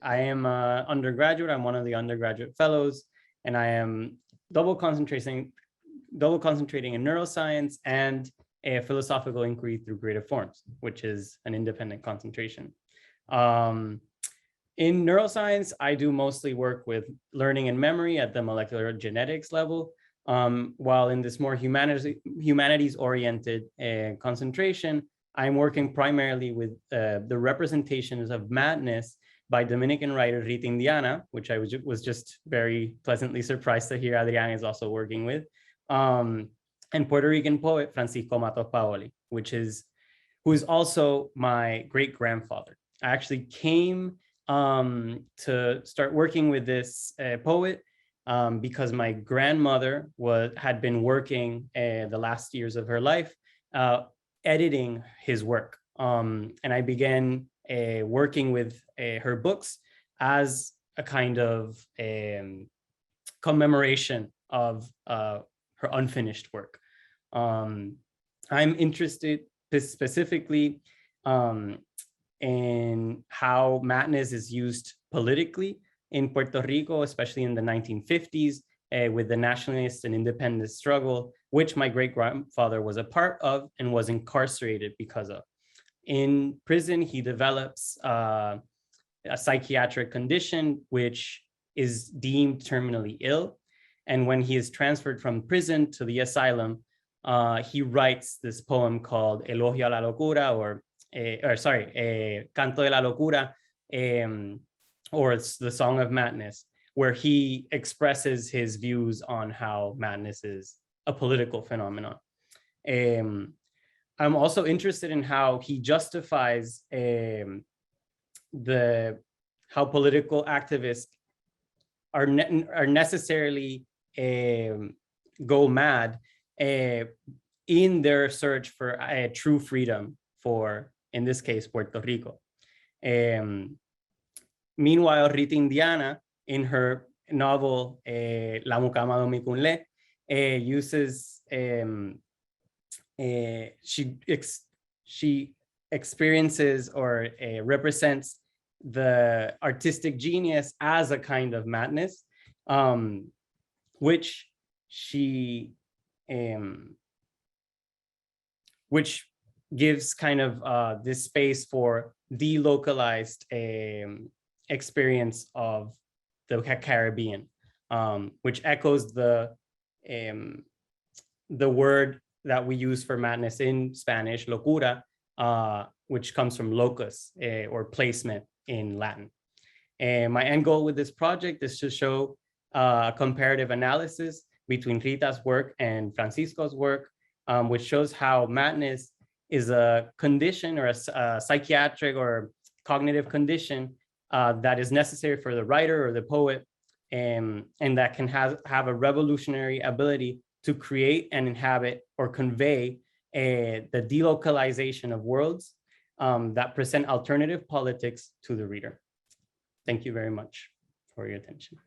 I am an undergraduate. I'm one of the undergraduate fellows, and I am double concentrating in neuroscience and a philosophical inquiry through creative forms, which is an independent concentration. In neuroscience, I do mostly work with learning and memory at the molecular genetics level, while in this more humanities-oriented concentration, I'm working primarily with the representations of madness by Dominican writer Rita Indiana, which I was just very pleasantly surprised to hear Adrián is also working with, and Puerto Rican poet Francisco Matos Paoli, who is also my great-grandfather. I actually came to start working with this poet because my grandmother had been working the last years of her life editing his work. And I began working with her books as a kind of commemoration of her unfinished work. I'm interested specifically in how madness is used politically in Puerto Rico, especially in the 1950s, with the nationalist and independent struggle, which my great-grandfather was a part of and was incarcerated because of. In prison, he develops a psychiatric condition, which is deemed terminally ill. And when he is transferred from prison to the asylum, he writes this poem called Elogio a la Locura, Canto de la Locura, or it's the Song of Madness, where he expresses his views on how madness is a political phenomenon. I'm also interested in how he justifies how political activists are necessarily go mad in their search for true freedom for, in this case, Puerto Rico. Meanwhile, Rita Indiana, in her novel La Mucama Domicunle, uses she experiences or represents the artistic genius as a kind of madness, which gives kind of this space for delocalized experience of the Caribbean, which echoes the word that we use for madness in Spanish, locura, which comes from locus or placement in Latin. My end goal with this project is to show a comparative analysis between Rita's work and Francisco's work, which shows how madness is a condition or a psychiatric or cognitive condition that is necessary for the writer or the poet, and that can have a revolutionary ability to create and inhabit or convey the delocalization of worlds that present alternative politics to the reader. Thank you very much for your attention.